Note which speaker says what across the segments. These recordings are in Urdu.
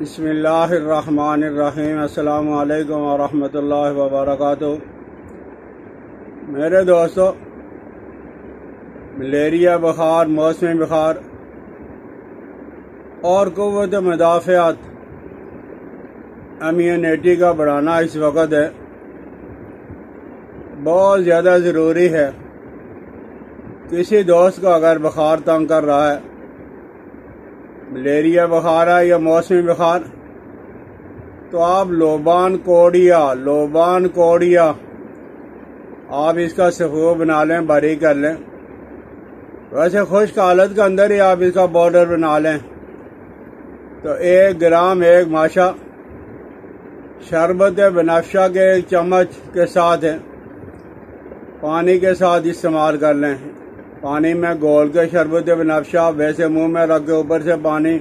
Speaker 1: بسم اللہ الرحمن الرحیم۔ السلام علیکم ورحمۃ اللہ وبرکاتہ۔ میرے دوستو، ملیریا بخار، موسمی بخار اور قوت مدافعت امیونٹی کا بڑھانا اس وقت ہے بہت زیادہ ضروری ہے۔ کسی دوست کو اگر بخار تنگ کر رہا ہے، ملیریا بخار ہے یا موسمی بخار، تو آپ لوبان کوڑیا آپ اس کا سفو بنا لیں، باریک کر لیں۔ ویسے خشک حالت کے اندر ہی آپ اس کا پاؤڈر بنا لیں تو 1 گرام 1 ماشا شربت بنفشہ کے 1 چمچ کے ساتھ پانی کے ساتھ استعمال کر لیں۔ پانی میں گھول کے شربت بنفشہ ویسے منہ میں رکھ کے اوپر سے پانی،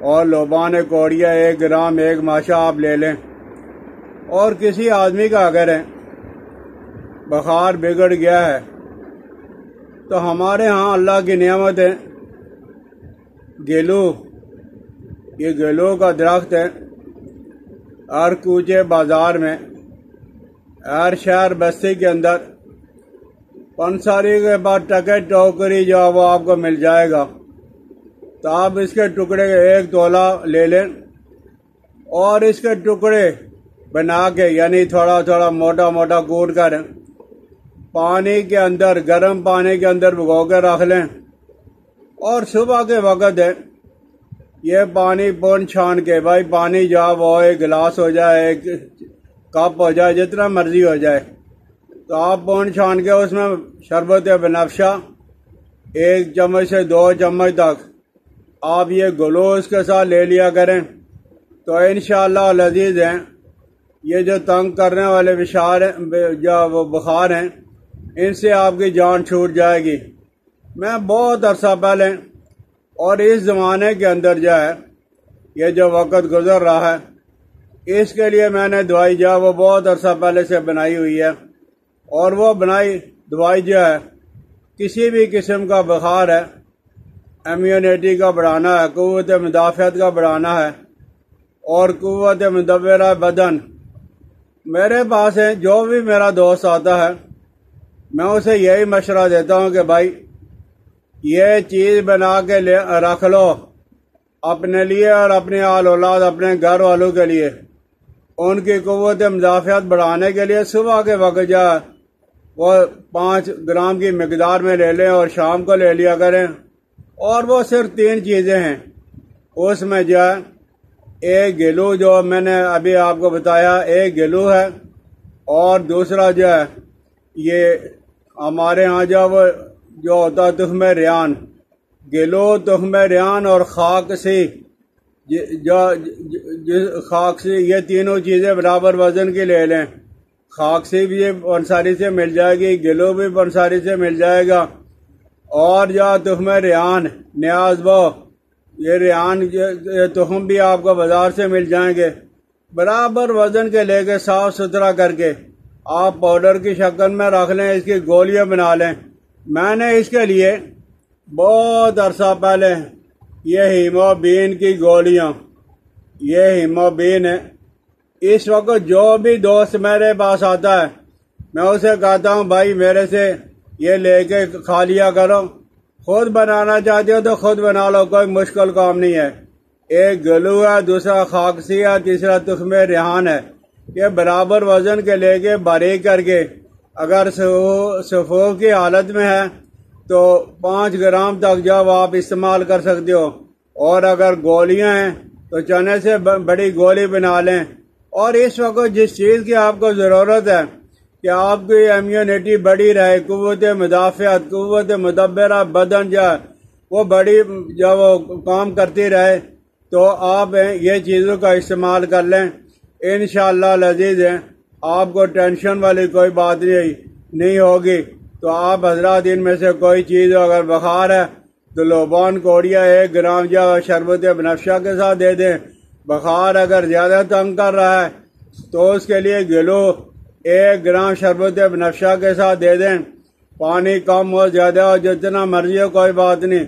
Speaker 1: اور لوبان کوڑیا 1 گرام 1 ماشا آپ لے لیں۔ اور کسی آدمی کا اگر بخار بگڑ گیا ہے تو ہمارے ہاں اللہ کی نعمت ہے، گیلو، یہ گیلو کا درخت ہے۔ ہر کوچے بازار میں، ہر شہر بستی کے اندر پنساری کے بعد ٹکے ٹوکری جو وہ آپ کو مل جائے گا، تو آپ اس کے ٹکڑے 1 تولہ لے لیں اور اس کے ٹکڑے بنا کے، یعنی تھوڑا تھوڑا موٹا موٹا کوٹ کر پانی کے اندر، گرم پانی کے اندر بھگو کے رکھ لیں، اور صبح کے وقت یہ پانی پون چھان کے، بھائی پانی جب وہ 1 گلاس ہو جائے، 1 کپ ہو جائے، جتنا مرضی ہو جائے، تو آپ پون چھان کے اس میں شربت بنفشہ 1 چمچ سے 2 چمچ تک آپ یہ گلوز کے ساتھ لے لیا کریں، تو انشاءاللہ العزیز یہ جو تنگ کرنے والے جو بخار ہیں، ان سے آپ کی جان چھوٹ جائے گی۔ میں بہت عرصہ پہلے اور اس زمانے کے اندر یہ جو وقت گزر رہا ہے، اس کے لیے میں نے دوائی وہ بہت عرصہ پہلے سے بنائی ہوئی ہے، اور وہ بنائی دوائی کسی بھی قسم کا بخار ہے، امیونٹی کا بڑھانا ہے، قوت مدافعت کا بڑھانا ہے، اور قوت مدبرہ بدن۔ میرے پاس جو بھی میرا دوست آتا ہے، میں اسے یہی مشورہ دیتا ہوں کہ بھائی یہ چیز بنا کے رکھ لو اپنے لیے اور اپنی آل اولاد، اپنے گھر والوں کے لیے، ان کی قوت مدافعت بڑھانے کے لیے صبح کے وقت وہ 5 گرام کی مقدار میں لے لیں اور شام کو لے لیا کریں۔ اور وہ صرف 3 چیزیں ہیں اس میں، 1 گیلو جو میں نے ابھی آپ کو بتایا، 1 گیلو ہے، اور دوسرا یہ ہمارے ہاں جو ہوتا ہے تخم ریان، گیلو، تخم ریان اور خاکسی، خاکسی، یہ تینوں چیزیں برابر وزن کی لے لیں۔ خاکسی بھی پنساری سے مل جائے گی، گیلو بھی پنساری سے مل جائے گا، اور تخم ریان، نیازبو، یہ ریان یہ تخم بھی آپ کو بازار سے مل جائیں گے۔ برابر وزن کے لے کے صاف ستھرا کر کے آپ پاؤڈر کی شکل میں رکھ لیں، اس کی گولیاں بنا لیں۔ میں نے اس کے لیے بہت عرصہ پہلے یہ ہیموبین کی گولیاں، یہ ہیموبین ہے، اس وقت جو بھی دوست میرے پاس آتا ہے، میں اسے کہتا ہوں بھائی میرے سے یہ لے کے کھا لیا کرو، خود بنانا چاہتے ہو تو خود بنا لو، کوئی مشکل کام نہیں ہے۔ 1 گلو ہے، دوسرا خاکسی ہے، تیسرا تخم ریحان ہے۔ یہ برابر وزن کے لے کے باریک کر کے، اگر سفوف کی حالت میں ہے تو 5 گرام تک آپ استعمال کر سکتے ہو، اور اگر گولیاں ہیں تو چنے سے بڑی گولی بنا لیں۔ اور اس وقت جس چیز کی آپ کو ضرورت ہے کہ آپ کی امیونٹی بڑی رہے، قوت مدافعت، قوت مدبرہ بدن وہ بڑی وہ کام کرتی رہے، تو آپ یہ چیزوں کا استعمال کر لیں۔ انشاءاللہ العزیز آپ کو ٹینشن والی کوئی بات نہیں ہوگی۔ تو آپ حضرات ان میں سے کوئی چیز اگر بخار ہے تو لوبان کوڑیا 1 گرام شربت بنفشہ کے ساتھ دے دیں۔ بخار اگر زیادہ تنگ کر رہا ہے تو اس کے لیے گیلو 1 گرام شربت بنفشہ کے ساتھ دے دیں۔ پانی کم ہو زیادہ ہو جتنا مرضی ہو کوئی بات نہیں،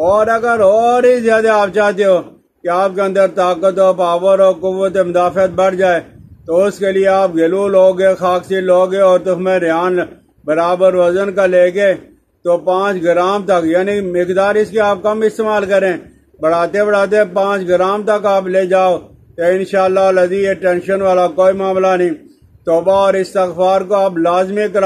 Speaker 1: اور اگر اور ہی زیادہ آپ چاہتے ہو کہ آپ کے اندر طاقت و پاور اور قوت مدافعت بڑھ جائے تو اس کے لیے آپ گلو لوگے، خاکسی لوگے اور تخم ریحان برابر وزن کا لے کے تو 5 گرام تک، یعنی مقدار اس کی آپ کم استعمال کریں، بڑھاتے بڑھاتے 5 گرام تک آپ لے جاؤ تو انشاءاللہ العزیز یہ ٹینشن والا کوئی معاملہ نہیں۔ توبہ اور استغفار کو آپ لازمی کریں۔